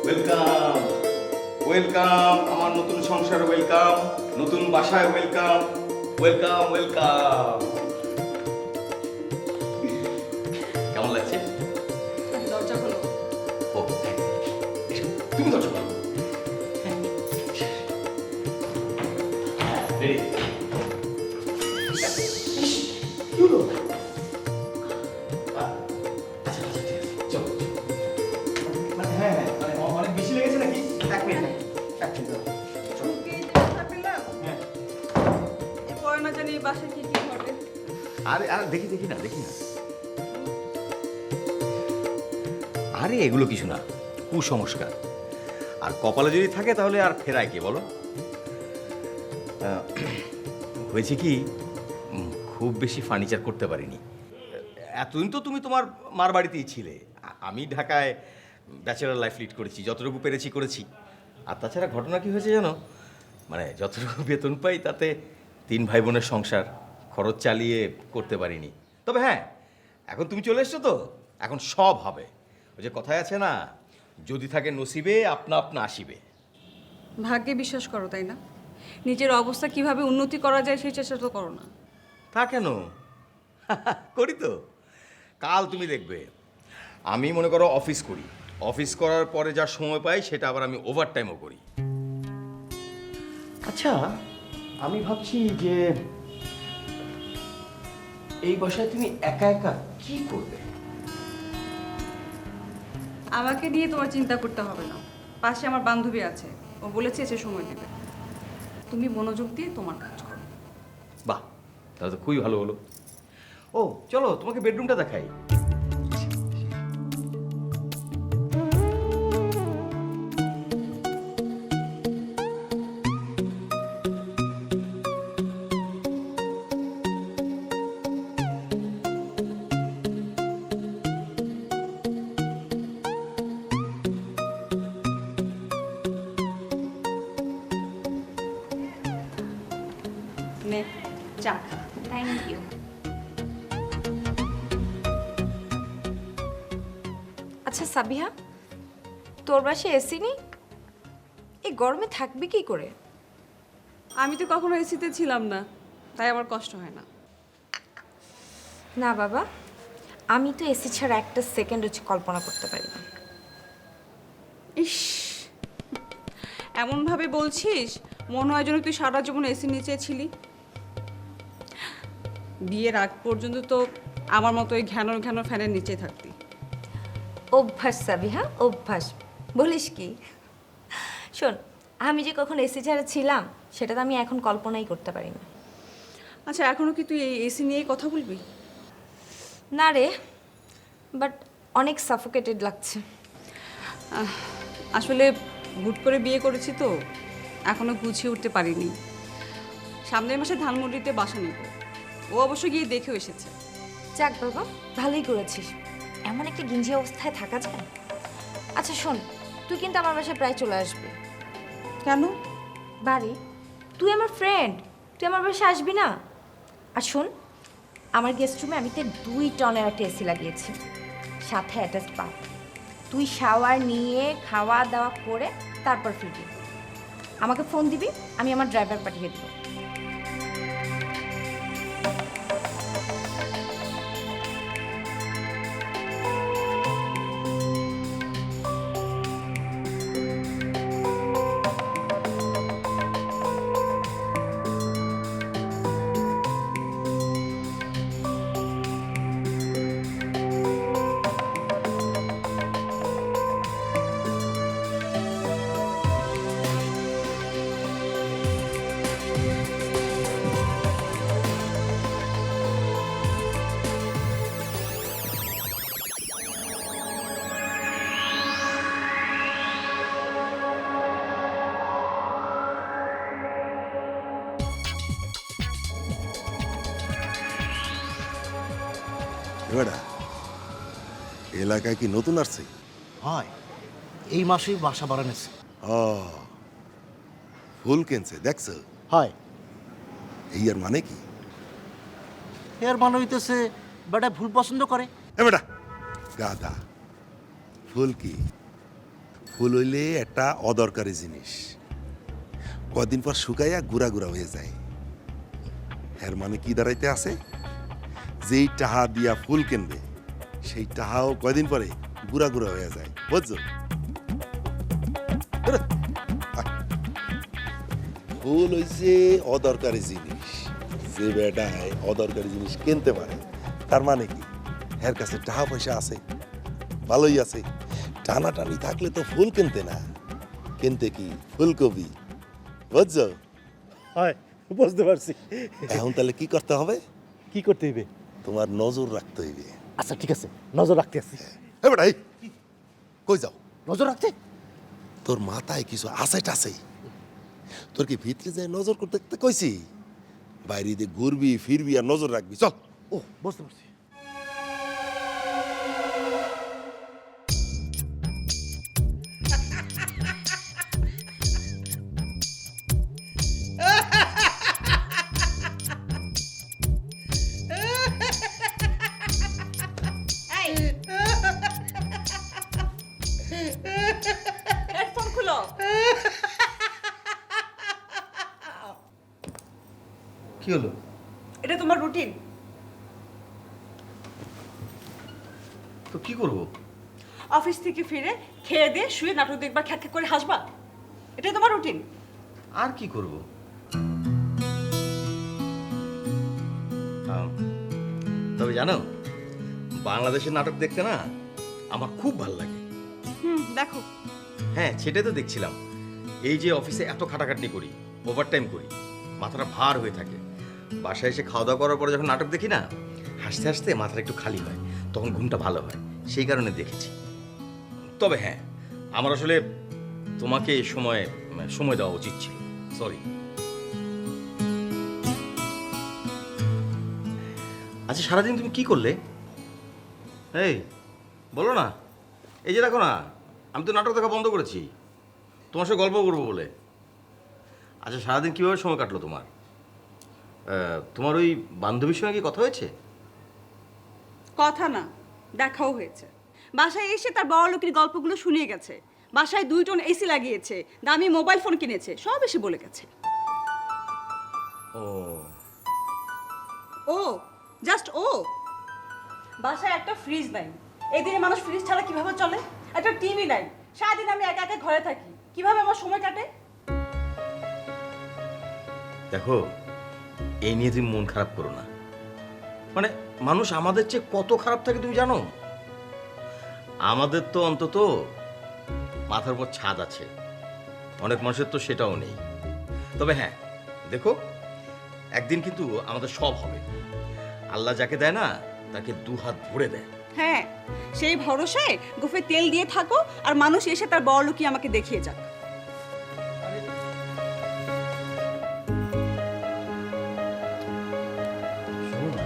Welcome, welcome আমার নতুন সংসারে, ওয়েলকাম নতুন বাসায়, ওয়েলকাম ওয়েলকাম ওয়েলকাম। কেমন লাগছে? দরজা খোলো। ও হ্যাঁ, এসো, তুমি দরজা খোলো। রেডি? কি হলো? আচ্ছা আচ্ছা ঠিক আছে, চলো। মানে হ্যাঁ মানে অনেক বেশি লেগেছে নাকি? এক মিনিট, এক মিনিট দাঁড়াও। চলো। হ্যাঁ। এরপরে না জানি এই বাসায় কি কি ঘটে। আরে আরে দেখি দেখি না, দেখি না। আরে এগুলো কিছু না, কুসংস্কার। আর কপালে যদি থাকে তাহলে আর ফেরায় কে বলো? হয়েছে কি, খুব বেশি ফার্নিচার করতে পারিনি। এতদিন তো তুমি তোমার মার বাড়িতেই ছিলে, আমি ঢাকায় ব্যাচেলার লাইফ লিড করেছি, যতটুকু পেরেছি করেছি। আর তাছাড়া ঘটনা কি হয়েছে জানো, মানে যতটুকু বেতন পাই তাতে 3 ভাই বোনের সংসার খরচ চালিয়ে করতে পারিনি। তবে হ্যাঁ, এখন তুমি চলে এসছো তো, এখন সব হবে। ওই যে কথায় আছে না, যদি থাকে নসিবে আপনা আপনা আসিবে। ভাগ্যে বিশ্বাস করো, তাই না? নিজের অবস্থা কিভাবে উন্নতি করা যায় সেই চেষ্টা তো করো না। তা কেন? করি তো। কাল তুমি দেখবে, আমি মনে করো অফিস করি, অফিস করার পরে যা সময় পাই সেটা আবার আমি ওভারটাইমও করি। আচ্ছা, আমি ভাবছি যে এই বাসায় তুমি একা একা কি করবে? আমাকে নিয়ে তোমার চিন্তা করতে হবে না, পাশে আমার বান্ধবী আছে, ও বলেছে এসে সময় দেবে। তুমি মনোযোগ দিয়ে তোমার কাজ করো। বাহ, তাহলে তো খুবই ভালো হলো। ও চলো, তোমাকে বেডরুমটা দেখাই। নে চা খা। Thank you. আচ্ছা সাবিহা, তোর বাসায় এসি নেই? এই গরমে থাকবি কি করে? আমি তো কখনো এসিতে ছিলাম না, তাই আমার কষ্ট হয় না। না বাবা, আমি তো এসি ছাড়া একটা সেকেন্ড হচ্ছে কল্পনা করতে পারি না। ইস, এমনভাবে বলছিস মনে হয় যেন তুই সারা জীবন এসির নিচে ছিলি। বিয়ের আগ পর্যন্ত তো আমার মতো ওই ঘ্যানোর ঘ্যানোর ফ্যানের নিচে থাকতি। অভ্যাস সাবিহা, অভ্যাস। বলিস কি? শোন, আমি যে কখন এসি ছাড়া ছিলাম সেটা তো আমি এখন কল্পনাই করতে পারি না। আচ্ছা, এখনো কি তুই এই এসি নিয়েই কথা বলবি? না রে, বাট অনেক সাফোকেটেড লাগছে। আসলে হুট করে বিয়ে করেছি তো, এখনো গুছিয়ে উঠতে পারিনি। সামনের মাসে ধানমন্ডিতে বাসা নেব, ও অবশ্য গিয়ে দেখেও এসেছে। যাক বাবা, ভালোই করেছিস। এমন একটা গিঞ্জি অবস্থায় থাকা যায়? আচ্ছা শোন, তুই কিন্তু আমার বাসায় প্রায় চলে আসবি। কেন? বাড়ি, তুই আমার ফ্রেন্ড, তুই আমার বাসায় আসবি না? আর শোন, আমার গেস্ট রুমে আমি তো 2 টনের একটা এসি লাগিয়েছি, সাথে অ্যাটাচ বাথ। তুই শাওয়ার নিয়ে খাওয়া দাওয়া করে তারপর ফিরবি। আমাকে ফোন দিবি, আমি আমার ড্রাইভার পাঠিয়ে দেবো। এবারে এলাকায় কি নতুন আসছে? হয়, এই মাসেই বাসা বাড়ানেছে। ও, ফুল কেনছে দেখছো? হয়, এই আর মানে কি? এর মানে হইতেছে বেটা ফুল পছন্দ করে। এ বেটা গাধা, ফুল কি ফুল হইলে একটা অদরকারি জিনিস, কদিন পর শুকাইয়া গুড়া গুড়া হয়ে যায়। এর মানে কি দাঁড়াইতে আছে, যেই টাহা দিয়া ফুল কিনবে সেই টাহাও কয়দিন পরে গুড়া গুড়া হয়ে যায়, বুঝছো? ফুল হইছে অদরকারি জিনিস, যে বেটায় অদরকারি জিনিস কিনতে পারে তার মানে কি এর কাছে টাকা পয়সা আছে, ভালোই আছে। টানাটানি থাকলে তো ফুল কিনতে না, কিনতে কি ফুলকপি, বুঝছো? হয়, বুঝতে পারছি। এখন তাহলে কি করতে হবে, কি করতে হইবে? তোমার নজর রাখতে হইবে। আচ্ছা ঠিক আছে, নজর রাখতে আছি। এ বেটাই, কই যাও? নজর রাখতে? তোর মাথায় কিছু আছে টাছে? তোর কি ভিতরে যায় নজর করতে করতে কইছি? বাইরে দিয়ে ঘুরবি ফিরবি আর নজর রাখবি, চল। ও, বুঝতে পারছি। হেডফোন খুলো। কি হলো? এটা তোমার রুটিন। তো কি করব? অফিস থেকে ফিরে খেয়ে দিয়ে শুয়ে নাটক দেখবার খ্যাক করে হাসবা, এটাই তোমার রুটিন। আর কি করব? তবে জানো, বাংলাদেশের নাটক দেখতে না আমার খুব ভালো লাগে। দেখো। হ্যাঁ, সেটাই তো দেখছিলাম। এই যে অফিসে এত খাটাখাটনি করি, ওভারটাইম করি, মাথাটা ভার হয়ে থাকে। বাসায় এসে খাওয়া দাওয়া করার পরে যখন নাটক দেখি না, হাসতে হাসতে মাথাটা একটু খালি হয়, তখন ঘুমটা ভালো হয়, সেই কারণে দেখেছি। তবে হ্যাঁ, আমার আসলে তোমাকে এই সময় দেওয়া উচিত ছিল, সরি। আচ্ছা, সারাদিন তুমি কি করলে? এই বলো না। এই যে দেখো না, আমি তো নাটক দেখা বন্ধ করেছি তোমার সাথে গল্প করবো বলে। আচ্ছা, সারাদিন কীভাবে সময় কাটলো তোমার? তোমার ওই বান্ধবীর সঙ্গে কি কথা হয়েছে? কথা না, দেখাও হয়েছে। বাসায় এসে তার বড় লোকের গল্পগুলো শুনিয়ে গেছে। বাসায় 2 টন এসি লাগিয়েছে, দামি মোবাইল ফোন কিনেছে, সব এসে বলে গেছে। ও ও জাস্ট ও। বাসায় একটা ফ্রিজ নাই, এই দিনে মানুষ ফ্রিজ ছাড়া কিভাবে চলে? একটা টিভি নাই, সারাদিন আমি একা একা ঘরে থাকি, কিভাবে আমার সময় কাটে? দেখো, এই নিয়ে তুমি মন খারাপ করো না। মানে মানুষ আমাদের চেয়ে কত খারাপ থাকে তুমি জানো? আমাদের তো অন্তত মাথার উপর ছাদ আছে, অনেক মানুষের তো সেটাও নেই। তবে হ্যাঁ, দেখো, একদিন কিন্তু আমাদের সব হবে। আল্লাহ যাকে দেয় না, তাকে 2 হাত ভরে দেয়। হ্যাঁ, সেই ভরসায় গোফে তেল দিয়ে থাকো, আর মানুষ এসে তার বড় লোকই আমাকে দেখিয়ে যাক। শোনো না।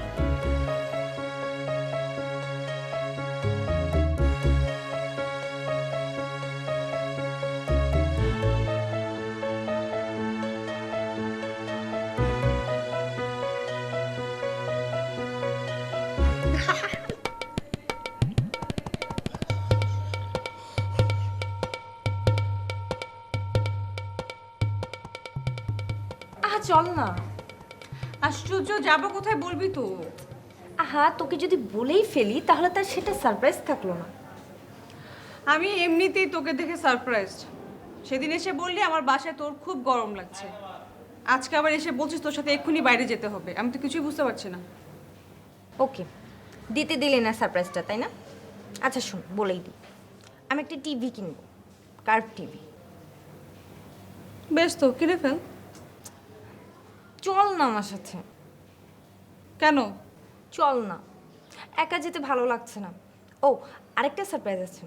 আহা চল না। আশ্চর্য, যাবো কোথায় বলবি তো? আহা, তোকে যদি বলেই ফেলি তাহলে তার সেটা সারপ্রাইজ থাকলো না। আমি এমনিতেই তোকে দেখে সারপ্রাইজড। সেদিন এসে বললি আমার বাসায় তোর খুব গরম লাগছে, আজকে আবার এসে বলছিস তোর সাথে এক্ষুনি বাইরে যেতে হবে। আমি তো কিছুই বুঝতে পারছি না। ওকে, দিতে দিলি না সারপ্রাইজটা, তাই না? আচ্ছা শোন, বলেই দিই, আমি একটা টিভি কিনবো, কার্ভ টিভি। বেশ, তো কিনে ফেল। চল না আমার সাথে। কেন? চল না, একা যেতে ভালো লাগছে না। ও, আরেকটা সারপ্রাইজ আছে।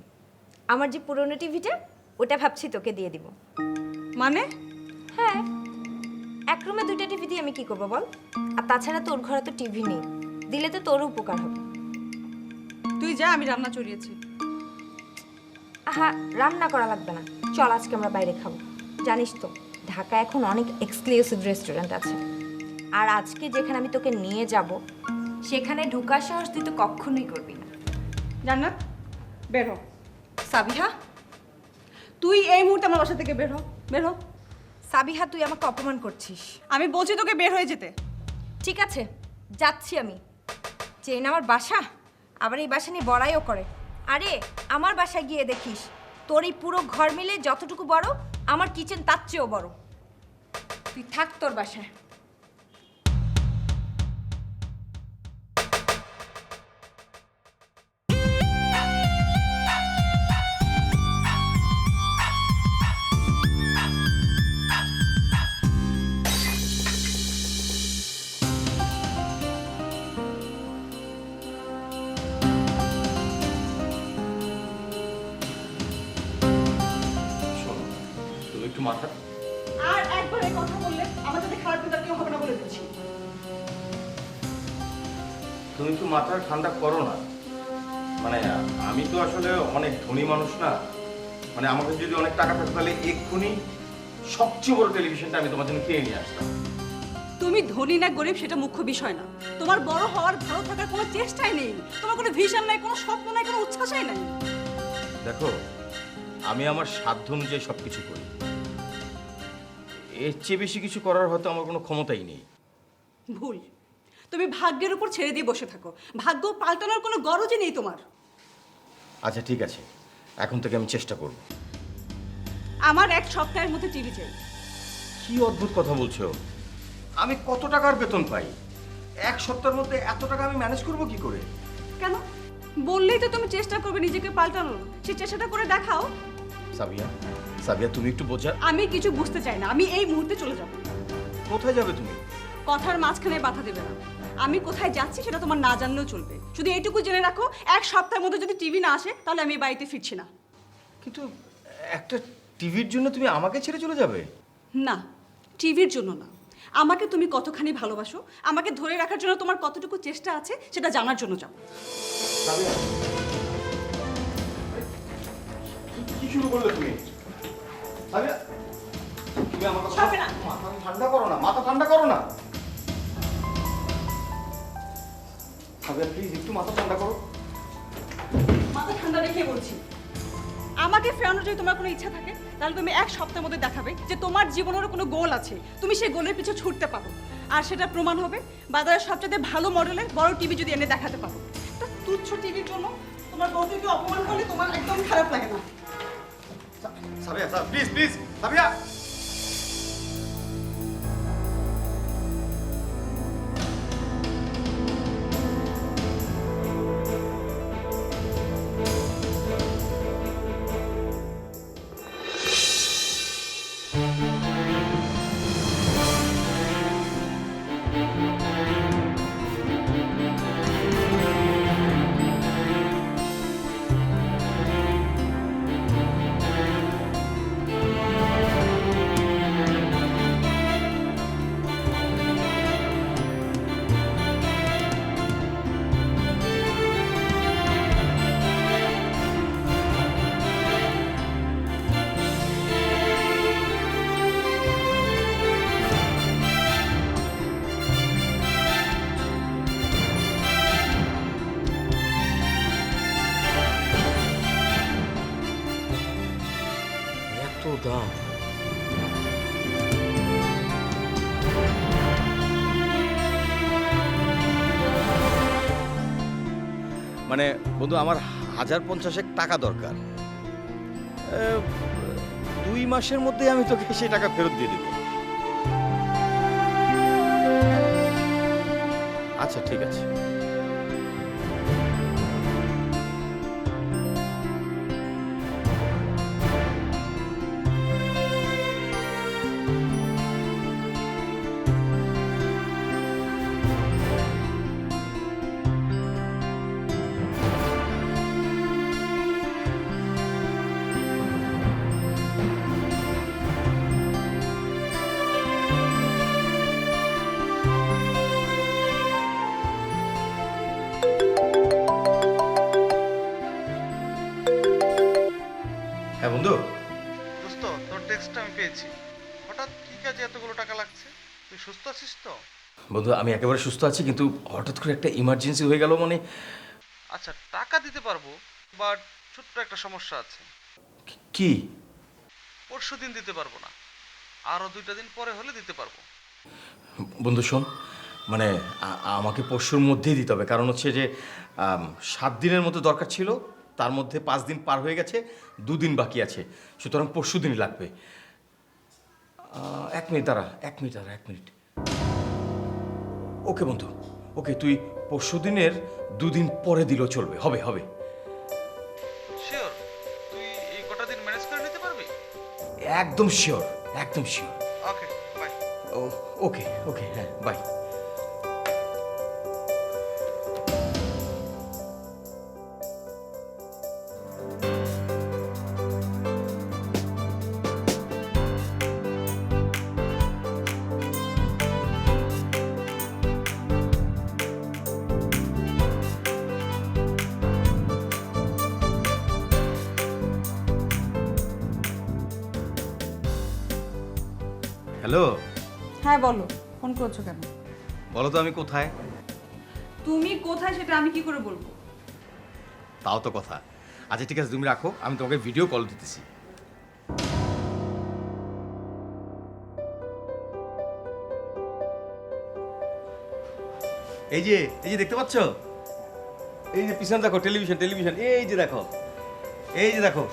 আমার যে পুরনো টিভিটা, ওটা ভাবছি তোকে দিয়ে দিব। মানে? হ্যাঁ, এক রুমে 2টা টিভি দিয়ে আমি কি করবো বল? আর তাছাড়া তোর ঘরে তো টিভি নেই, দিলে তো তোরও উপকার হবে। তুই যা, আমি রান্না চড়িয়েছি। আহা, রান্না করা লাগবে না, চল আজকে আমরা বাইরে খাবো। জানিস তো, ঢাকায় এখন অনেক এক্সক্লুসিভ রেস্টুরেন্ট আছে। আর আজকে যেখানে আমি তোকে নিয়ে যাব, সেখানে ঢোকার সাহস তুই তো কখনোই করবি না। জান্নাত, বের হ। সাবিহা, তুই এই মুহূর্তে আমার বাসা থেকে বের হ, বের হ। সাবিহা, তুই আমাকে অপমান করছিস। আমি বলছি তোকে বের হয়ে যেতে। ঠিক আছে, যাচ্ছি আমি। চেন আমার বাসা, আবার এই বাসা নিয়ে বড়াইও করে। আরে আমার বাসায় গিয়ে দেখিস, তোর এই পুরো ঘর মিলে যতটুকু বড়, আমার কিচেন তার চেয়েও বড়। তুই থাক তোর বাসায়। শোনো, তুমি একটু মাথা আর একবার এই কথা বললে আমার সাথে খারাপ কিন্তু আর কেউ হবে না বলে দিচ্ছি। তুমি একটু মাথা ঠান্ডা করো না। মানে আমি তো আসলে অনেক ধনী মানুষ না। মানে আমার কাছে যদি অনেক টাকা থাকতো তাহলে এক্ষুনি সবচেয়ে বড় টেলিভিশনটা আমি তোমার জন্য কিনে নিয়ে আসতাম। তুমি ধনী না গরিব সেটা মুখ্য বিষয় না। তোমার বড় হওয়ার, ভালো থাকার কোনো চেষ্টাই নেই, তোমার কোনো ভিশন নাই, কোনো স্বপ্ন নাই, কোনো উচ্ছ্বাসই নাই। দেখো, আমি আমার সাধ্য অনুযায়ী সব কিছু করি। এর চেয়ে বেশি কিছু করার হয়তো আমার কোনো ক্ষমতাই নেই। ভুল। তুমি ভাগ্যের উপর ছেড়ে দিয়ে বসে থাকো। ভাগ্য পাল্টানোর কোনো গরজই নেই তোমার। আচ্ছা ঠিক আছে, এখন থেকে আমি চেষ্টা করব। আমার এক সপ্তাহের মধ্যে টিভি চাই। কি অদ্ভুত কথা বলছো? আমি কত টাকার বেতন পাই? এক সপ্তাহের মধ্যে এত টাকা আমি ম্যানেজ করব কি করে? কেন? বললেই তো তুমি চেষ্টা করবে নিজেকে পাল্টানোর। সেই চেষ্টাটা করে দেখাও। সাবিয়া, সাবিয়া তুমি একটু বোঝা। আমি কিছু বুঝতে চাই না, আমি এই মুহূর্তে চলে যাব। কোথায় যাবে তুমি? কথার মাঝখানে বাধা দেবে না। আমি কোথায় যাচ্ছি সেটা তোমার না জানলেও চলবে। শুধু এইটুকু জেনে রাখো, এক সপ্তাহের মধ্যে যদি টিভি না আসে তাহলে আমি এই বাড়িতে ফিরছি না। কিন্তু একটা টিভির জন্য তুমি আমাকে ছেড়ে চলে যাবে? না, টিভির জন্য না। আমাকে তুমি কতখানি ভালোবাসো, আমাকে ধরে রাখার জন্য তোমার কতটুকু চেষ্টা আছে সেটা জানার জন্য যাও। সাবিয়া, কি শুরু করলে তুমি? সাবিয়া, তুমি আমার কথা ছাড়বে না। মাথা ঠান্ডা করো না, মাথা ঠান্ডা করো না। সাবিয়া প্লিজ একটু মাথা ঠান্ডা করো। মাথা ঠান্ডা রেখে বলছি, আমাকে ফেরানোর যদি তোমার কোনো ইচ্ছা থাকে তাহলে তুমি এক সপ্তাহের মধ্যে দেখাবে যে তোমার জীবনেরও কোনো গোল আছে, তুমি সেই গোলের পিছু ছুটতে পারো। আর সেটা প্রমাণ হবে বাজারের সবচেয়ে ভালো মডেলের বড় টিভি যদি এনে দেখাতে পারো। একটা তুচ্ছ টিভির জন্য তোমার বউকে অপমান করলে তোমার একদম খারাপ লাগে না? Sabiya, please please Sabiya. এত দাম? মানে বন্ধু, আমার 1050 টাকা দরকার। 2 মাসের মধ্যে আমি তোকে সেই টাকা ফেরত দিয়ে দেব। আচ্ছা ঠিক আছে। হ্যাঁ বন্ধু। দোস্ত, তোর টেক্সটটা আমি পেয়েছি। হঠাৎ কি কাজে এতগুলো টাকা লাগছে? তুই সুস্থ আছিস তো? বন্ধু আমি একেবারে সুস্থ আছি, কিন্তু হঠাৎ করে একটা ইমার্জেন্সি হয়ে গেল। মানে আচ্ছা, টাকা দিতে পারবো, বাট ছোট্ট একটা সমস্যা আছে। কি? পরশু দিন দিতে পারবো না, আরও 2টা দিন পরে হলে দিতে পারবো। বন্ধু শোন, মানে আমাকে পরশুর মধ্যেই দিতে হবে, কারণ হচ্ছে যে 7 দিনের মতো দরকার ছিল, তার মধ্যে 5 দিন পার হয়ে গেছে, 2 দিন বাকি আছে, সুতরাং পরশু দিনই লাগবে। 1 মিনিট দাঁড়া, 1 মিনিট দাঁড়া, 1 মিনিট। ওকে বন্ধু, ওকে, তুই পরশু দিনের 2 দিন পরে দিলেও চলবে, হবে হবে। শিওর? তুই এই কটা দিন ম্যানেজ করে নিতে পারবি? একদম শিওর, একদম শিওর। Okay, by. ওকে ওকে, হ্যাঁ, বাই। হ্যালো, হ্যাঁ বলো, ফোন করছো কেন? বলো তো আমি কোথায়? তুমি কোথায় সেটা আমি কি করে বলবো? তাও তো কথা। আচ্ছা ঠিক আছে, তুমি রাখো, আমি তোমাকে ভিডিও কল দিতেছি। এই যে দেখতে পাচ্ছ? এই যে পিছনে দেখো, টেলিভিশন, এই যে দেখো, এই যে দেখো।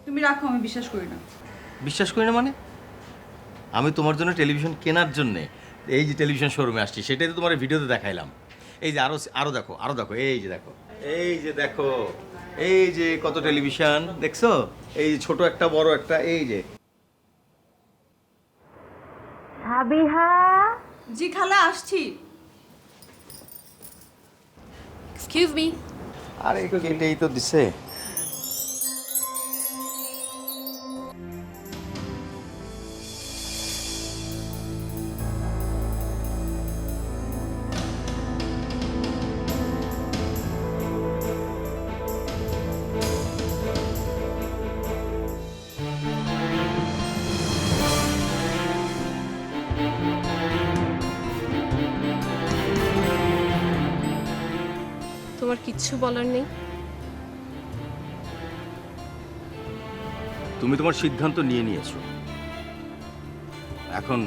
তুমি রাখো, আমি বিশ্বাস করি না। বিশ্বাস করি না মানে? আমি তোমার জন্য টেলিভিশন কেনার জন্যে এই যে টেলিভিশন শোরুমে আসছি, সেটাই তো তোমার ভিডিওতে দেখাইলাম। এই যে আরো দেখো, এই যে দেখো, এই যে কত টেলিভিশন দেখছো? এই যে ছোট একটা, বড় একটা, এই যে। সাবিহা, জি খালা, আসছি। Excuse me. আরে এটাই তো দিছে। তোমার কিচ্ছু বলার নেই? তুমি তোমার সিদ্ধান্ত নিয়ে নিয়েছো, এখন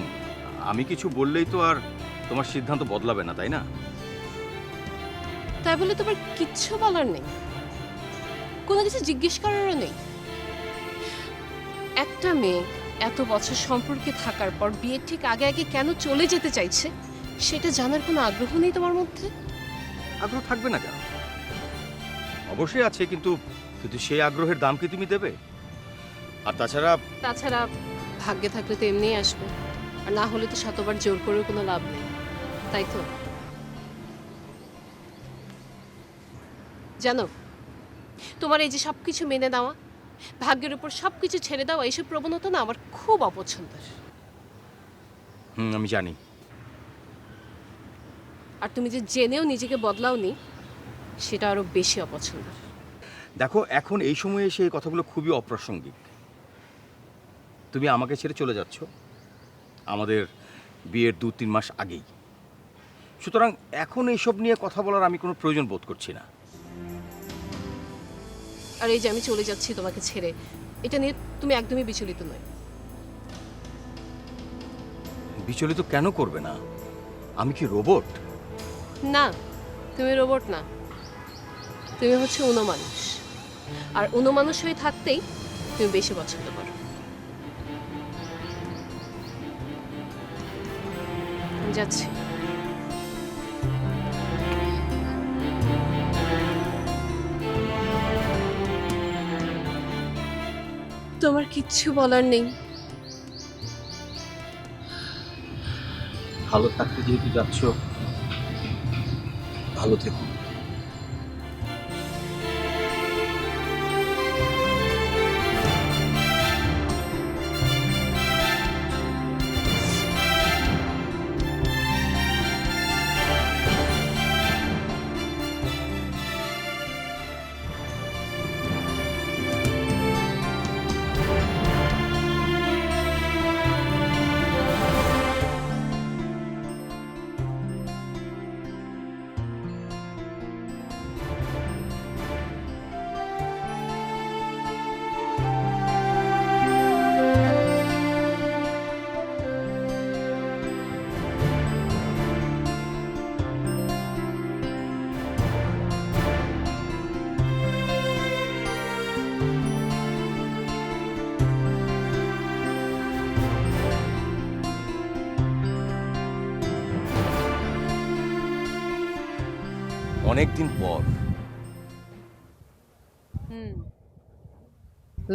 আমি কিছু বললেই তো আর তোমার সিদ্ধান্ত বদলাবে না, তাই না? তাই বলে তোমার কিচ্ছু বলার নেই? কোনো কিছু জিজ্ঞেস করারও নেই? একটা মেয়ে এত বছর সম্পর্কে থাকার পর বিয়ের ঠিক আগে আগে কেন চলে যেতে চাইছে সেটা জানার কোনো আগ্রহ নেই তোমার মধ্যে? আগ্রহ থাকবে না কেন? অবশ্যই আছে, কিন্তু সেই আগ্রহের দাম কি তুমি দেবে? আর তাছাড়া ভাগ্যে থাকলে তো এমনিই আসবে, আর না হলে তো শতবার জোর করেও কোনো লাভ নেই, তাই তো? জানো, তোমার এই যে সব কিছু মেনে নেওয়া, ভাগ্যের উপর সব কিছু ছেড়ে দেওয়া, এইসব প্রবণতা না আমার খুব অপছন্দের। আমি জানি। আর তুমি যে জেনেও নিজেকে বদলাওনি, সেটা আরো বেশি অপছন্দের। দেখো, এখন এই সময়ে এসে এই কথাগুলো খুবই অপ্রাসঙ্গিক। তুমি আমাকে ছেড়ে চলে যাচ্ছ আমাদের বিয়ের 2-3 মাস আগেই, সুতরাং এখন এইসব নিয়ে কথা বলার আমি কোনো প্রয়োজন বোধ করছি না। আর এই যে আমি চলে যাচ্ছি তোমাকে ছেড়ে, এটা নিয়ে তুমি একদমই বিচলিত নয়? বিচলিত কেন করবে না? আমি কি রোবট? না, তুমি রোবট না, তুমি হচ্ছে মানুষ। আর মানুষ হয়ে থাকতেই তুমি বেশি পছন্দ করো। আমি যাচ্ছি। তোমার কিচ্ছু বলার নেই? ভালো থাকতে যেহেতু যাচ্ছ, ভালো থেকো। অনেক দিন পর।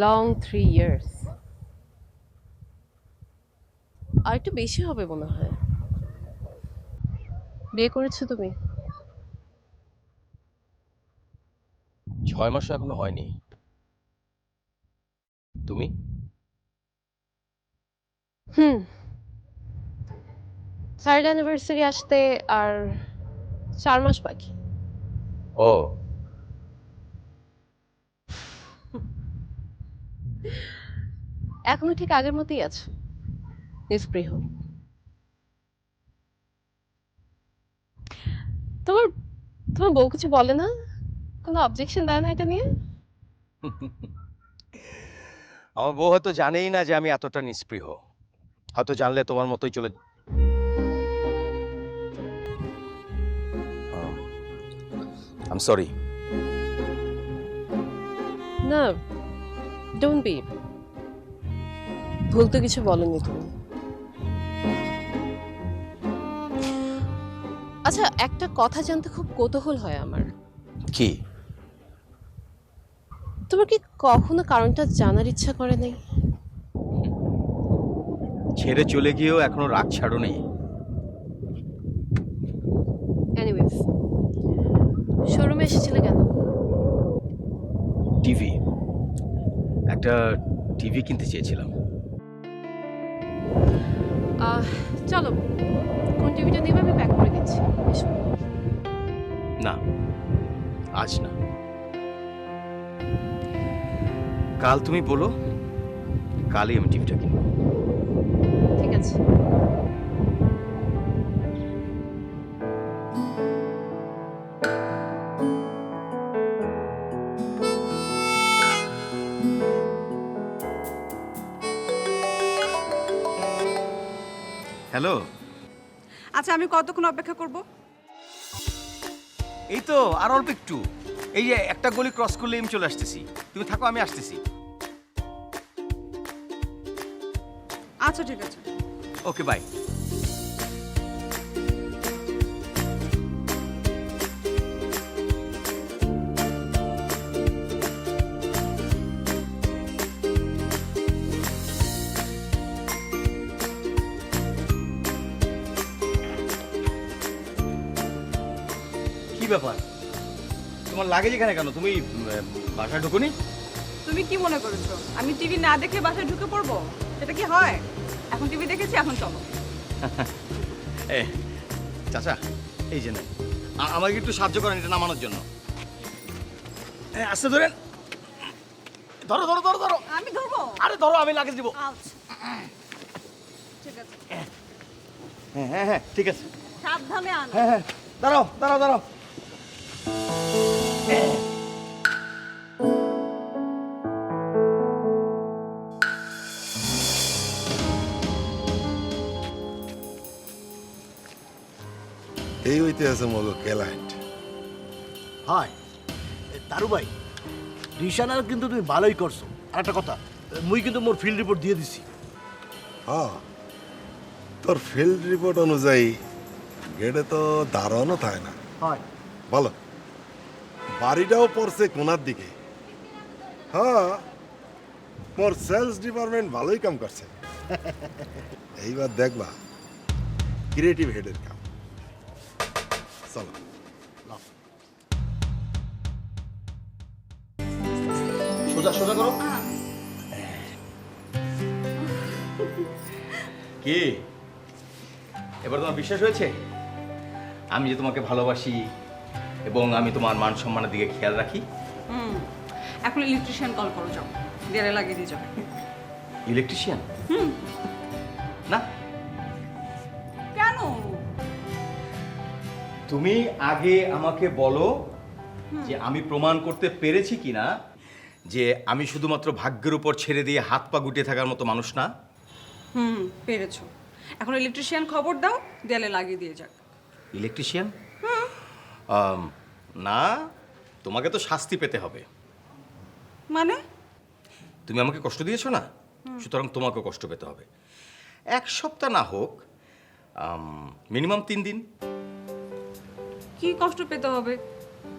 লং 3 ইয়ার্স, আর একটু বেশি হবে মনে হয়। বিয়ে করেছো তুমি? 6 মাসও এখনো হয়নি। তুমি? থার্ড অ্যানিভার্সারি আসতে আর 4 মাস বাকি। ও, এখনো ঠিক আগের মতোই আছো, নিস্পৃহ। তোমার তোমার বউ কিছু বলে না? কোনো অবজেকশন দেয় না এটা নিয়ে? আমার বউ হয়তো জানেই না যে আমি এতটা নিস্পৃহ। হয়তো জানলে তোমার মতোই চলে। I am sorry. না, ডোন্ট বি। ভুল তো কিছু বলনি তুমি। আচ্ছা, একটা কথা জানতে খুব কৌতূহল হয় আমার। কি? তোমার কি কখনো কারণটা জানার ইচ্ছা করে নাই? ছেড়ে চলে গিয়েও এখনো রাগ ছাড়ো নেই। এনিওয়েজ, শোরুমে এসেছিলে কেন? টিভি, একটা টিভি কিনতে চেয়েছিলাম। চলো, কোন টিভিটা নেবে আমি প্যাক করে দিচ্ছি। এসো। না, আজ না, কাল তুমি বলো, কালই আমি টিভিটা কিনবো। ঠিক আছে। হ্যালো। আচ্ছা, আমি কতক্ষণ অপেক্ষা করব? এই তো আর অল্প একটু। এই যে একটা গলি ক্রস করলে আমি চলে আসতেছি। তুমি থাকো, আমি আসতেছি। আচ্ছা, ঠিক আছে। ওকে, বাই। কি ব্যাপার, তোমার লাগেজ এখানে কেন? তুমি বাসায় ঢুকুনি? তুমি কি মনে করেছো আমি টিভি না দেখে বাসায় ঢুকে পড়বো? সেটা কি হয়? এখন টিভি দেখেছি, এখন চলো। এ চাচা, এই যে নেন, আমাকে একটু সাহায্য করেন এটা নামানোর জন্য। আস্তে ধরেন। ধরো ধরো ধরো ধরো। আমি ধরবো? আরে ধরো, আমি লাগেজ দিব। আচ্ছা, ঠিক আছে। হ্যাঁ হ্যাঁ হ্যাঁ, ঠিক আছে। সাবধানে আনো। হ্যাঁ হ্যাঁ, দাঁড়াও দাঁড়াও দাঁড়াও। এই হইতে আছে মগো ক্লায়েন্ট। হয় তারু ভাই, রিশানার কিন্তু তুমি ভালোই করছো। আর একটা কথা, মুই কিন্তু মোর ফিল্ড রিপোর্ট দিয়ে দিছি। হ্যাঁ, তোর ফিল্ড রিপোর্ট অনুযায়ী গেটে তো দারোয়ানও থাকে না। হয় বলো, বাড়িটাও পড়ছে কোনার দিকে। হ্যাঁ, মোর সেলস ডিপার্টমেন্ট ভালোই কাম করছে। এইবার দেখবা ক্রিয়েটিভ হেডের কাম। চলো। সোজা সোজা করো। কি এবার তোমার বিশ্বাস হয়েছে আমি যে তোমাকে ভালোবাসি এবং আমি তোমার মান সম্মানের দিকে খেয়াল রাখি? এখন ইলেকট্রিশিয়ান কল করো, যাও, দেয়ালে লাগিয়ে দিয়ে যাবে। ইলেকট্রিশিয়ান? না, কেন? তুমি আগে আমাকে বলো যে আমি প্রমাণ করতে পেরেছি কিনা যে আমি শুধুমাত্র ভাগ্যের উপর ছেড়ে দিয়ে হাত পা গুটিয়ে থাকার মতো মানুষ না। পেরেছো। এখন ইলেকট্রিশিয়ান খবর দাও, দেয়ালে লাগিয়ে দিয়ে যাক। ইলেকট্রিশিয়ান? না, তোমাকে তো শাস্তি পেতে হবে। মানে? তুমি আমাকে কষ্ট দিয়েছো না, সুতরাং তোমাকে কষ্ট পেতে হবে। 1 সপ্তাহ না হোক, মিনিমাম 3 দিন। কি কষ্ট পেতে হবে?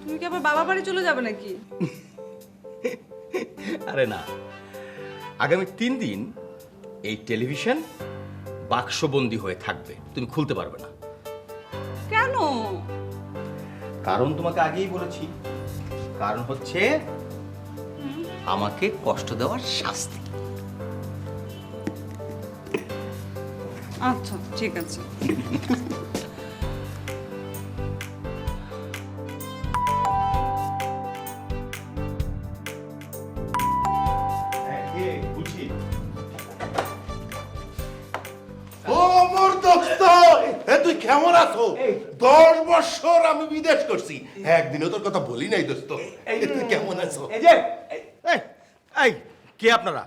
তুমি কি আবার বাবা বাড়ি চলে যাবে নাকি? আরে না, আগামী 3 দিন এই টেলিভিশন বাক্সবন্দি হয়ে থাকবে, তুমি খুলতে পারবে না। কেন? কারণ তোমাকে আগেই বলেছি, কারণ হচ্ছে আমাকে কষ্ট দেওয়ার শাস্তি। আচ্ছা ঠিক আছে। ও মোর দোস্ত, এ তুই কেমন আছো? 10 বছর আমি বিদেশ করছি, একদিনও তোর কথা বলি নাই দোস্ত। তুই কেমন আছো? এই যে এই এই কে আপনারা?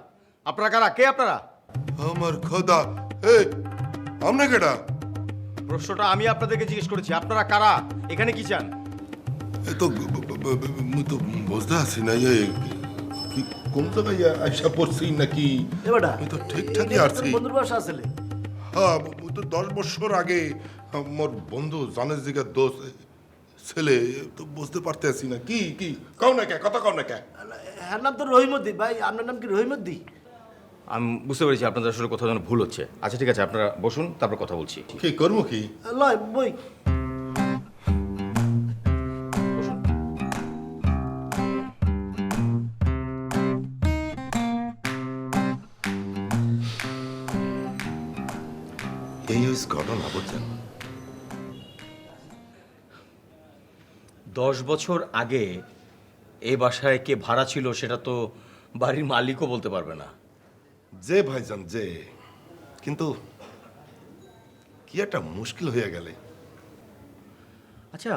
আপনারা কারা? কে আপনারা? আমার খোদা, এই আমনে কেডা? প্রশ্নটা আমি আপনাদেরকে জিজ্ঞেস করেছি, আপনারা কারা? এখানে কি চান? এ তো মুই তো বুঝতে আছি না, কি কোন জায়গায় আইসা পড়ছি নাকি? এবারটা আমি তো ঠিকঠাকই আছি। বন্ধুর বাসা আসলে হ্যাঁ, মুই তো 10 বছর আগে মোর বন্ধু জানের দিকে দোষ ছেলে, তো বুঝতে পারতে আছি না। কি কি কও না কে, কথা কও না কে? হ্যাঁ, নাম তো রহিমদ্দি। ভাই আপনার নাম কি রহিমদ্দি? আমি বুঝতে পেরেছি আপনাদের আসলে কোথাও যেন ভুল হচ্ছে। আচ্ছা ঠিক আছে, আপনারা বসুন, তারপর কথা বলছি। কি করবো কি? লয় বই। বসুন। এই হইছে ঘটনা, বুঝছেন? 10 বছর আগে এই বাসায় কে ভাড়া ছিল সেটা তো বাড়ির মালিকও বলতে পারবে না। যে ভাইজান যে, কিন্তু কি একটা মুশকিল হয়ে গেলে। আচ্ছা,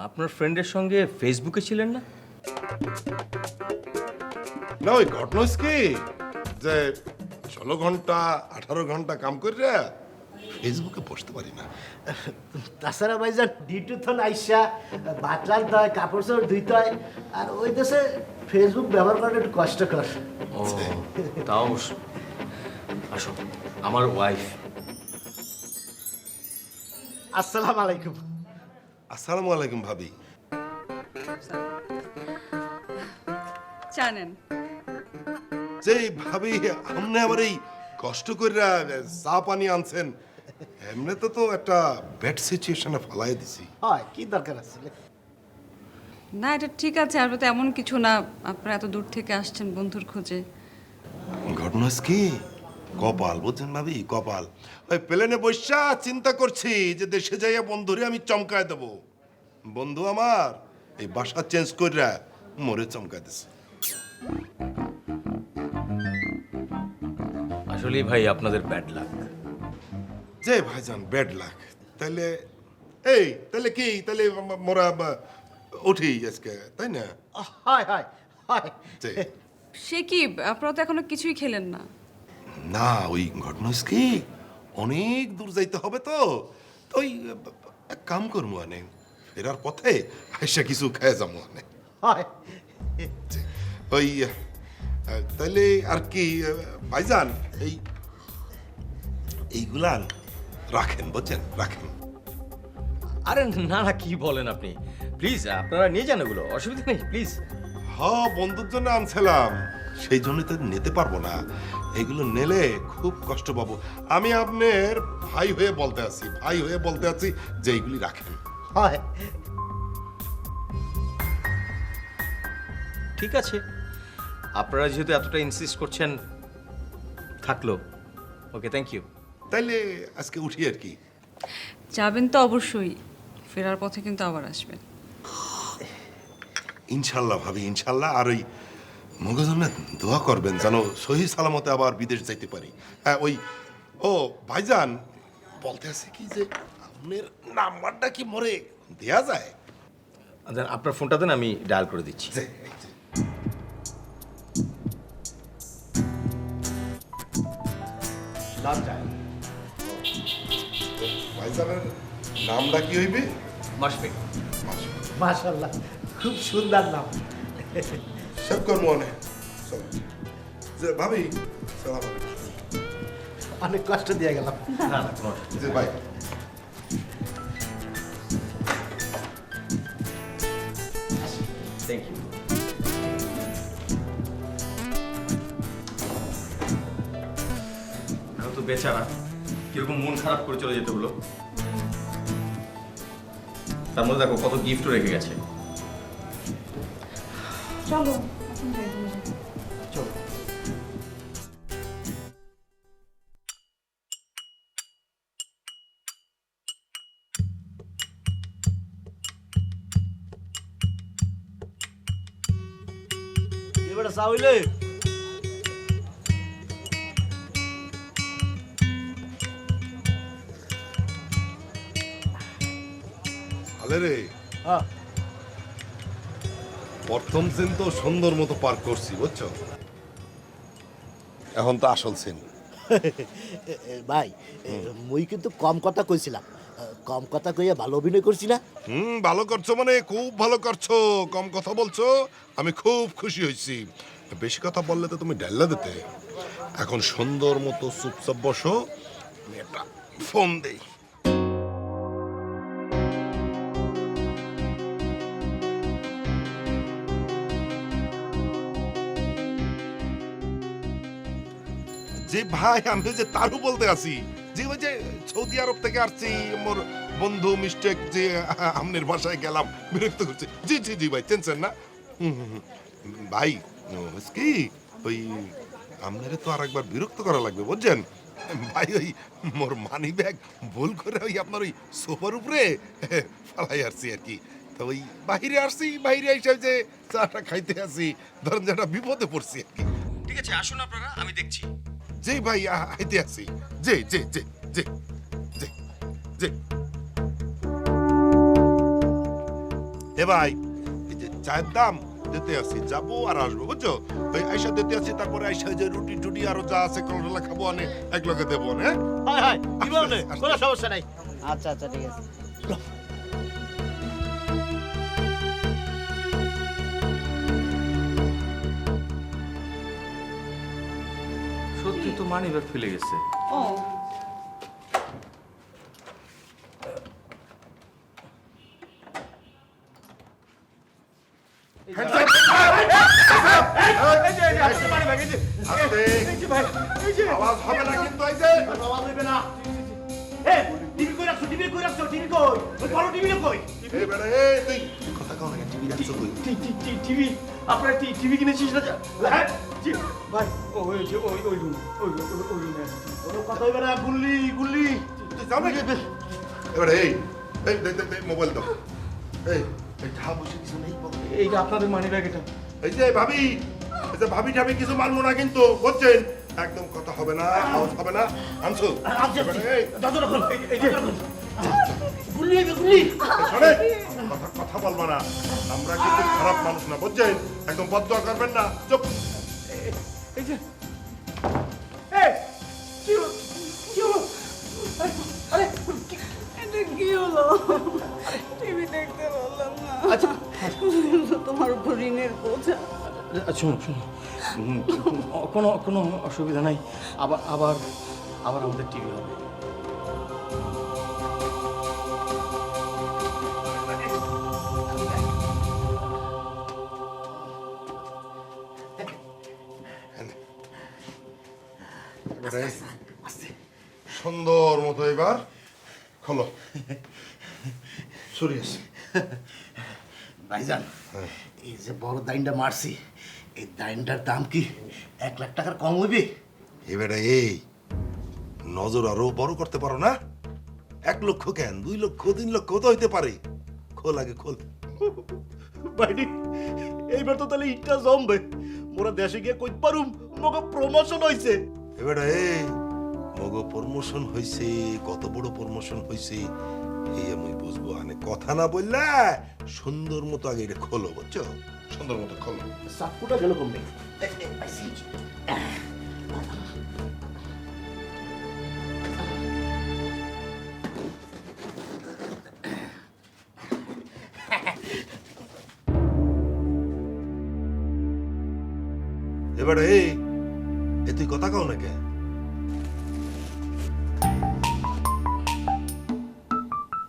আপনার ফ্রেন্ডের সঙ্গে ফেসবুকে ছিলেন না? না, ওই ঘটনা হইছে কি যে 16 ঘন্টা 18 ঘন্টা কাম করে ফেসবুকে বসতে পারি না। তাছাড়া ভাইজান ডিউটি তো আইসা ভাত রাঁধতে হয়, কাপড় চোপড় ধুইতে হয়, আর ওই দেশে ফেসবুক ব্যবহার করা একটু কষ্টকর। ও তাও আসো, আমার ওয়াইফ। আসসালামু আলাইকুম। আসসালামু আলাইকুম ভাবি। জানেন যে ভাবি আপনি আমার এই কষ্ট করে চা পানি আনছেন, এমনি তো একটা ব্যাড সিচুয়েশনে ফেলাই দিছি। হয় কি দরকার আসলে? না, এটা ঠিক আছে, আর তো এমন কিছু না। আপনারা এত দূর থেকে আসছেন বন্ধুর খোঁজে। ঘটনা হচ্ছে কি, কপাল বুঝছেন ভাবি, কপাল। ওই প্লেনে বসা চিন্তা করছি যে দেশে যাইয়া বন্ধুরে আমি চমকায় দেব। বন্ধু আমার এই বাসা চেঞ্জ করে মরে চমকায় দিছে। আসলে ভাই আপনাদের ব্যাড লাক। যে ভাইজান ব্যাড লাক, তাইলে তাইলে কি, তাইলে মোরা উঠি আজকে, তাই না? হয় হয় হয়। যে সে কি, আপনারা তো এখনো কিছুই খেলেন না। না, ওই ঘটনা হচ্ছে কি, অনেক দূর যাইতে হবে তো ওই এক কাম করবো আনে, ফেরার পথে আইসা কিছু খেয়ে যাবো আনে। হয় ওই তাইলে আর কি ভাইজান, এইগুলান রাখেন, বুঝছেন, রাখেন। আরে না না, কি বলেন আপনি? প্লিজ আপনারা নিয়ে যান, ওগুলো অসুবিধা নেই, প্লিজ। হ্যাঁ, বন্ধুর জন্য আনছিলাম, সেই জন্য তো নিতে পারবো না। এগুলো নিলে খুব কষ্ট পাবো। আমি আপনার ভাই হয়ে বলতে আছি, ভাই হয়ে বলতে আছি যে এইগুলি রাখেন। হয়। ঠিক আছে, আপনারা যেহেতু এতটা ইনসিস্ট করছেন, থাকলো। ওকে, থ্যাংক ইউ। তাইলে আজকে উঠি আর কি। যাবেন তো অবশ্যই, ফেরার পথে কিন্তু আবার আসবেন। ইনশাল্লাহ ভাবি, ইনশাল্লাহ। আর ওই মগজনে দোয়া করবেন যেন সহি সালামতে আবার বিদেশ যাইতে পারি। হ্যাঁ, ওই ভাইজান বলতে আছে কি যে আপনার নাম্বারটা কি মরে দেয়া যায়? আপনার ফোনটা দেন, আমি ডায়াল করে দিচ্ছি। ভাইজানের নামটা কি হইবে? মাসবেক। মাশাআল্লাহ, খুব সুন্দর নাম। সব কর্ম অনেক। যে ভাবি, সালাম আলাইকুম। অনেক কষ্ট দিয়ে গেলাম। না না, কোনো অসুবিধা নেই। যে ভাই, থ্যাংক ইউ। এখন তো বেচারা কিরকম মন খারাপ করে চলে যেতে হলো। তার মধ্যে দেখো কত গিফটও রেখে গেছে। চলো চলো। এবারে চা হইলে আলে রে, হ্যাঁ প্রথম সিন তো সুন্দর মতো পার করছি বুঝছো, এখন তো আসল সিন। ভাই মুই কিন্তু কম কথা কইছিলাম, কম কথা কইয়া ভালো অভিনয় করছি না? ভালো করছো মানে খুব ভালো করছো, কম কথা বলছো, আমি খুব খুশি হয়েছি। বেশি কথা বললে তো তুমি ডাল্লা দিতে। এখন সুন্দর মতো চুপচাপ বসো, আমি একটা ফোন দেই। যে ভাই আমি যে তারু বলতে আছি, যে ওই যে সৌদি আরব থেকে আসছি, মোর বন্ধু মিস্টেক যে আমনের বাসায় গেলাম, বিরক্ত করছে। জি জি জি ভাই, টেনশন না। ভাই কি ওই আপনারে তো আর একবার বিরক্ত করা লাগবে বুঝছেন ভাই। ওই মোর মানি ব্যাগ ভুল করে ওই আপনার ওই সোফার উপরে ফালাই আসছি আর কি। তো ওই বাহিরে আসছি, বাহিরে এসে যে চাটা খাইতে আসি, ধরেন যেটা বিপদে পড়ছি আর কি। ঠিক আছে, আসুন আপনারা, আমি দেখছি। জি ভাই আইতে আছি। জি জি জি জি জি জি। এ ভাই, এই যে চায়ের দাম দিতে আসি, যাবো আর আসবো বুঝছো। ওই আইসা দিতে আসি, তারপরে আইসা যে রুটি টুটি আরো যা আছে কলটলা খাবো, আনে এক লগে দেবো না। হয় হয় দিব না, কোনো সমস্যা নাই। আচ্ছা আচ্ছা ঠিক আছে। সত্যি তো মানি ব্যাগ ফেলে গেছে। ও আওয়াজ হবে না কিন্তু, এই যে আওয়াজ হইবে না। এই টিভি কই রাখছো, টিভি কই রাখছো, টিভি কই? ওই বড় টিভি কই? এই বেটা, এই তুই কথা কও না কেন? টিভি রাখছো তুই? টিভি আপনার টিভি কিনেছিস না? হ্যাঁ ভাই, ওই যে ওই রুম, ওই রুমে আছে। কোনো কথা হইবে না, গুল্লি গুল্লি। তুই যাও নাকি? এবারে এই এই দে দে মোবাইল দাও। এই এই ঠা বসে কিছু নেই পকেটে? এইটা আপনাদের মানি ব্যাগ এটা। এই যে ভাবি, এই যে ভাবি ঠাবি কিছু মানবো না কিন্তু বুঝছেন, একদম কথা হবে না, আওয়াজ হবে না। আনছো এবারে এই দাদু রাখুন, এই যে গুল্লি হইবে, গুল্লি। শোনে, কথা কথা বলবা না, আমরা কিন্তু খারাপ মানুষ না বুঝছেন, একদম বদদোয়া করবেন না। চুপ। এই যে এই কি হলো? কি হলো? আরে এটা কি হলো? টিভি দেখতে পারলাম না। আচ্ছা তোমার উপর ঋণের বোঝা। শোনো শোনো, কোনো কোনো অসুবিধা নাই, আবার আবার আবার আমাদের টিভি হবে। এবারে সুন্দর মতো এবার খোলো। সিরিয়াস। ভাইজান, এই যে বড় দাইনটা মারছি, এই দাইনটার দাম কি 1 লাখ টাকার কম হইবে? এবারে এই নজর আরো বড় করতে পারো না? 1 লক্ষ কেন, 2 লক্ষ, 3 লক্ষ তো হইতে পারে। খোল আগে খোল। ভাইনি, এইবার তো তাহলে ইটটা জমবে। মোরা দেশে গিয়ে কইতে পারুম মগো প্রমোশন হইছে। এবারে এই মগো প্রমোশন হইছে, কত বড় প্রমোশন হইছে এই আমি বুঝবো। আনে কথা না বললে সুন্দর মতো আগে এটা খোলো বুঝছো, সুন্দর মতো খোলো। সাতপুটা গেল কমবে। এবারে এই এ তুই কথা কও না কে?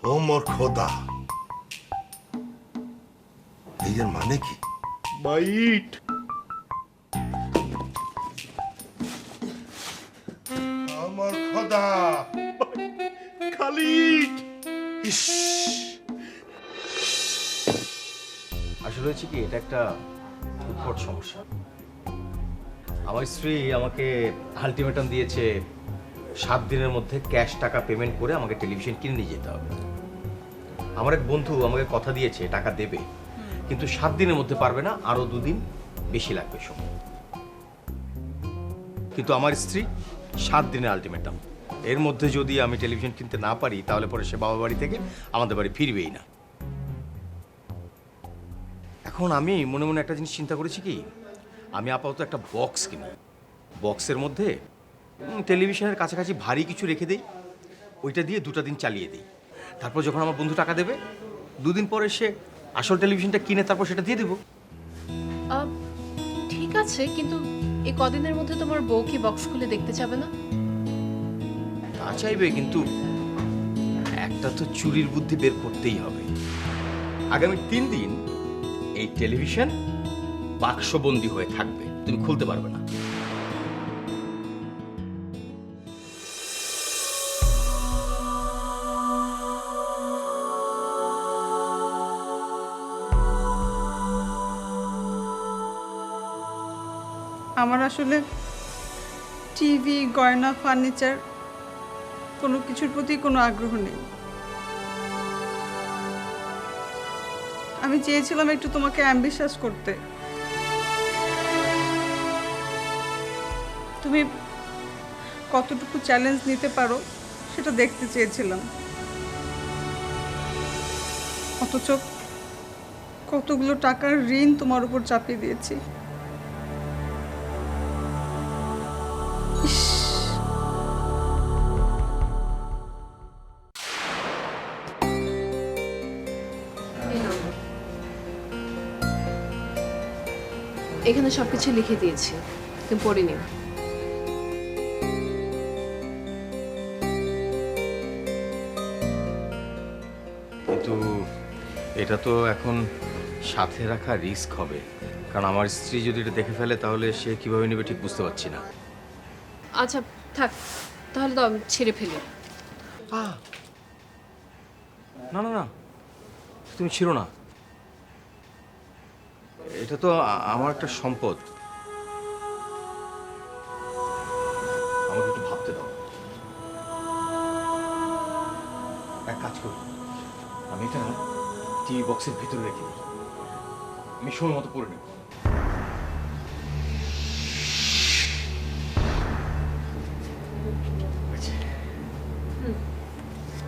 ও মোর খোদা, এই এর মানে কি? বাইট। আমার খোদা, খালিদ। ইস, আসলে হচ্ছে কি, এটা একটা উদ্ভট সমস্যা। আমার স্ত্রী আমাকে আলটিমেটাম দিয়েছে 7 দিনের মধ্যে ক্যাশ টাকা পেমেন্ট করে আমাকে টেলিভিশন কিনে নিয়ে যেতে হবে। আমার এক বন্ধু আমাকে কথা দিয়েছে টাকা দেবে, কিন্তু 7 দিনের মধ্যে পারবে না, আরো 2 দিন বেশি লাগবে সময়। কিন্তু আমার স্ত্রী 7 দিনের আলটিমেটাম, এর মধ্যে যদি আমি টেলিভিশন কিনতে না পারি তাহলে পরে সে বাবা বাড়ি থেকে আমাদের বাড়ি ফিরবেই না। এখন আমি মনে মনে একটা জিনিস চিন্তা করেছি কি, আমি আপাতত একটা বক্স কিনি, বক্সের মধ্যে টেলিভিশনের কাছাকাছি ভারী কিছু রেখে দেই, ওইটা দিয়ে 2টা দিন চালিয়ে দিই। তারপর যখন আমার বন্ধু টাকা দেবে 2 দিন পরে সে আসল টেলিভিশনটা কিনে তারপর সেটা দিয়ে দেবো। ঠিক আছে, কিন্তু এই কদিনের মধ্যে তোমার বউ কি বক্স খুলে দেখতে যাবে না? তা চাইবে, কিন্তু একটা তো চুরির বুদ্ধি বের করতেই হবে। আগামী 3 দিন এই টেলিভিশন বাক্সবন্দি হয়ে থাকবে, তুমি খুলতে পারবে না। আমার আসলে টিভি, গয়না, ফার্নিচার কোনো কিছুর প্রতি কোনো আগ্রহ নেই। আমি চেয়েছিলাম একটু তোমাকে অ্যাম্বিশাস করতে। তুমি কতটুকু চ্যালেঞ্জ নিতে পারো সেটা দেখতে চেয়েছিলাম। অথচ কতগুলো টাকার ঋণ তোমার উপর চাপিয়ে দিয়েছি। এখানে সবকিছু লিখে দিয়েছি, তুমি পড়ে নিও। কিন্তু এটা তো এখন সাথে রাখা রিস্ক হবে, কারণ আমার স্ত্রী যদি এটা দেখে ফেলে তাহলে সে কিভাবে নেবে ঠিক বুঝতে পারছি না। আচ্ছা থাক, তাহলে তো আমি ছেড়ে ফেলি। না না না, তুমি ছিল না, এটা তো আমার একটা সম্পদ, আমাকে একটু ভাবতে দাও। এক কাজ করি, আমি এটা টিভি বক্সের ভিতরে রেখে দিই, আমি সময় মতো পড়ে নেব।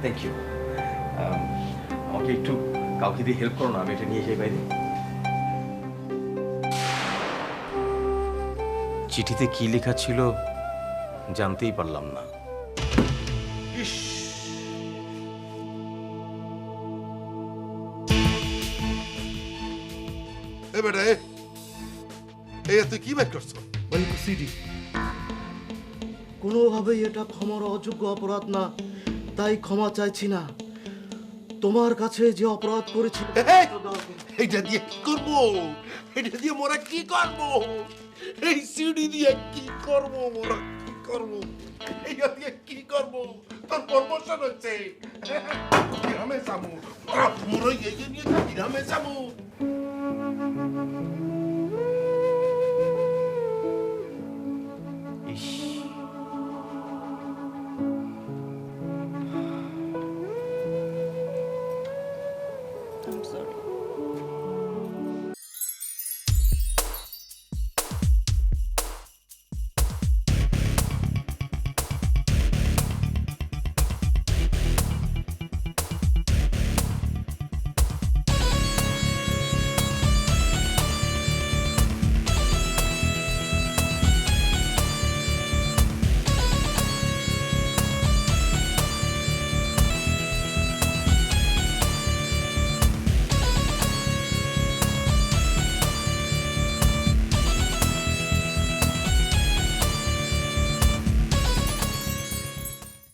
Thank you. আমাকে একটু কাউকে দিয়ে হেল্প করো না, আমি এটা নিয়ে যাই বাইরে। চিঠিতে কি লেখা ছিল জানতেই পারলাম না। ইস, এ বেটা, এই তুই কি বের করছো? ওই সিডি কোনোভাবেই এটা ক্ষমার অযোগ্য অপরাধ না, তাই ক্ষমা চাইছি না। তোমার কাছে যে অপরাধ করেছি এই, এইটা দিয়ে কি করবো? এটা দিয়ে মোরা কি করবো? এই সিডি দিয়ে কি করবো? মোরা কি করবো? এইটা দিয়ে কি করবো? তোর প্রমোশন হচ্ছে, গ্রামে যাবো, মোরা এই নিয়ে গ্রামে যাবো। ইস, I'm sorry.